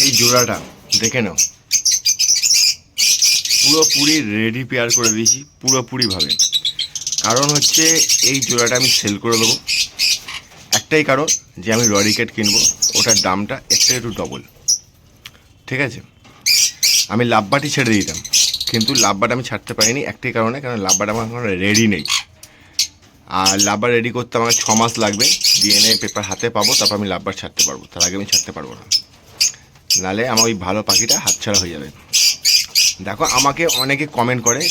এই জোড়াটা দেখে নাও, পুরোপুরি রেডি পেয়ার করে দিয়েছি পুরোপুরিভাবে। কারণ হচ্ছে এই জোড়াটা আমি সেল করে দেবো, একটাই কারণ যে আমি রডিকেট কিনবো, ওটার দামটা একটু ডবল। ঠিক আছে, আমি লাভবাটি ছেড়ে দিতাম, কিন্তু লাভবাট আমি ছাড়তে পারিনি একটাই কারণে, কারণ লাভবাট আমার এখন রেডি নেই। আর লাভবার রেডি করতে আমার 6 মাস লাগবে, ডিএনএ পেপার হাতে পাবো, তারপর আমি লাভবার ছাড়তে পারবো, তার আগে আমি ছাড়তে পারবো না, নাহলে আমার ওই ভালো পাখিটা হাতছাড়া হয়ে যাবে। দেখো, আমাকে অনেকে কমেন্ট করে,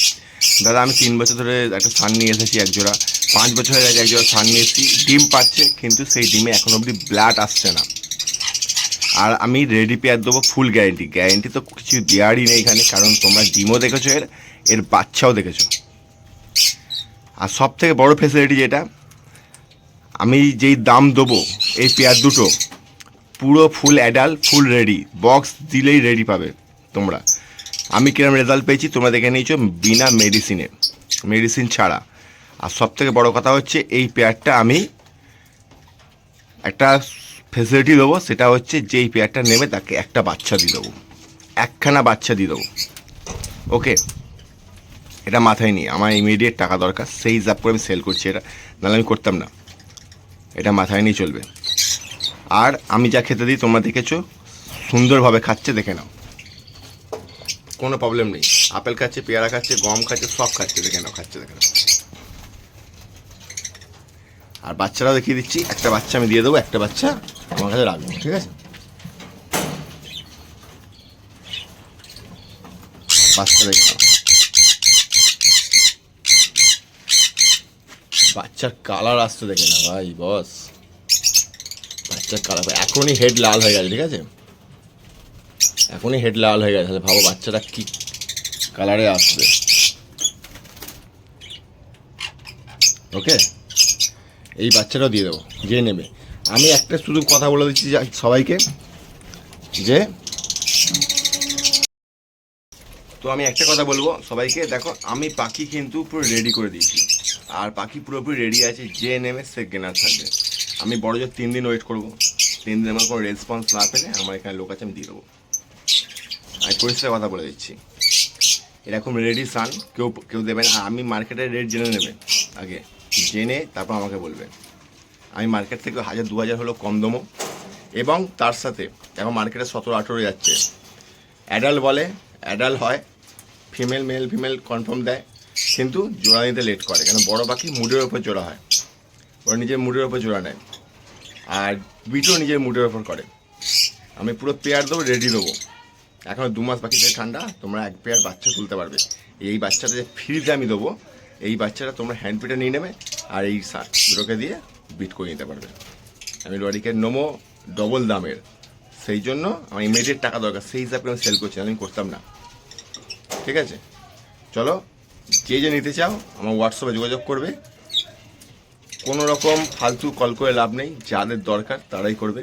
দাদা আমি 3 বছর ধরে একটা সান নিয়ে এসেছি এক জোড়া, 5 বছর হয়ে গেছে এক জোড়া সান নিয়ে এসেছি, ডিম পাচ্ছে, কিন্তু সেই ডিমে এখন অবধি ব্লাড আসছে না। আর আমি রেডি পেয়ার দেবো, ফুল গ্যারেন্টি তো কিছু দেওয়ারই নেই এখানে, কারণ তোমরা ডিমও দেখেছো, এর বাচ্চাও দেখেছো। আর সব থেকে বড় ফেসিলিটি যেটা, আমি যেই দাম দেবো এই পেয়ার দুটো পুরো full adult, full ready, box দিলেই রেডি পাবে তোমরা। আমি কিরম রেজাল্ট পেয়েছি তোমরা দেখে নিয়েছো, বিনা মেডিসিন ছাড়া। আর সব থেকে বড়ো কথা হচ্ছে, এই পেয়ারটা আমি একটা ফেসিলিটি দেবো, সেটা হচ্ছে যেই পেয়ারটা নেবে তাকে একটা বাচ্চা দিয়ে দেবো, একখানা বাচ্চা দিয়ে দেবো। ওকে, এটা মাথায় নিয়ে আমার ইমিডিয়েট টাকা দরকার, সেই হিসাব করে আমি সেল করছি এটা, নাহলে আমি করতাম না। এটা মাথায় নিয়ে চলবে। আর আমি যা খেতে দিই তোমরা দেখেছো, সুন্দরভাবে খাচ্ছে, দেখে নাও, কোনো প্রবলেম নেই। আপেল খাচ্ছে, পেয়ারা খাচ্ছে, গম খাচ্ছে, সব খাচ্ছে, দেখে নাও, খাচ্ছে, দেখে নাও। আর বাচ্চারাও দেখিয়ে দিচ্ছি, একটা বাচ্চা আমি দিয়ে দেবো, একটা বাচ্চা আমার কাছে রাখবো, ঠিক আছে? বাচ্চা দেখে নাও, বাচ্চার কালার আসছে দেখে না ভাই, বস বাচ্চার কালার এখনই হেড লাল হয়ে গেছে, ঠিক আছে, এখনই হেড লাল হয়ে গেছে, ভাবো বাচ্চাটা কি কালারে আসবে। ওকে, এই বাচ্চাটাও দিয়ে দেবো যে নেবে। আমি একটা শুধু কথা বলে দিচ্ছি সবাইকে, যে তো আমি একটা কথা বলবো সবাইকে, দেখো আমি পাখি কিন্তু পুরো রেডি করে দিয়েছি, আর পাখি পুরোপুরি রেডি আছে, যে নেমে সে কেনার থাকবে। আমি বড় জোর 3 দিন ওয়েট করবো, 3 দিন আমার কোনো রেসপন্স না পেলে আমার এখানে লোক আছে, আমি দিয়ে দেবো। আমি পরিষ্কার কথা বলে দিচ্ছি, এরকম রেডি সান কেউ কেউ দেবে না। আমি মার্কেটের রেট জেনে নেবে, আগে জেনে তারপর আমাকে বলবে। আমি মার্কেট থেকে 1000-2000 হলো কম দেবো। এবং তার সাথে এখন মার্কেটে 17-18 যাচ্ছে, অ্যাডাল্ট বলে, অ্যাডাল্ট হয়, মেল ফিমেল কনফার্ম দেয়, কিন্তু জোড়া নিতে লেট করে, কেন বড় পাখি মুডের ওপর জোড়া হয়, ওরা নিজের মুডের ওপর জোড়া নেয়, আর বিটও নিজের মুডের ওপর করে। আমি পুরো পেয়ার দেবো, রেডি দেবো, এখন 2 মাস বাকি থেকে ঠান্ডা, তোমরা এক পেয়ার বাচ্চা তুলতে পারবে। এই বাচ্চাটা যে ফ্রিতে আমি দেবো, এই বাচ্চাটা তোমরা হ্যান্ড পিটে নিয়ে নেবে, আর এই দুটোকে দিয়ে বিট করে নিতে পারবে। আমি লরিকে নেবো ডবল দামের, সেই জন্য আমার ইমিডিয়েট টাকা দরকার, সেই হিসাবে আমি সেল করছি, আমি করতাম না। ঠিক আছে, চলো, যে নিতে চাও আমার হোয়াটসঅ্যাপে যোগাযোগ করবে, কোনো রকম ফালতু কল করে লাভ নেই, যাদের দরকার তারাই করবে।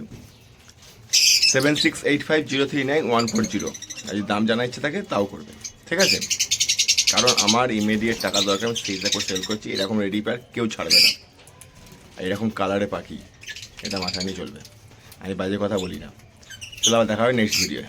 7685039140, আর যদি দাম জানা ইচ্ছে থাকে তাও করবে, ঠিক আছে? কারণ আমার ইমিডিয়েট টাকা দরকার, আমি সেই হিসাবে সেল করছি। এরকম রেডি প্যাক কেউ ছাড়বে না, এরকম কালারে পাখি, এটা মাথায় নিয়ে চলবে। আমি বাজে কথা বলি না। চলো, আবার দেখা হবে নেক্সট ভিডিওয়ে।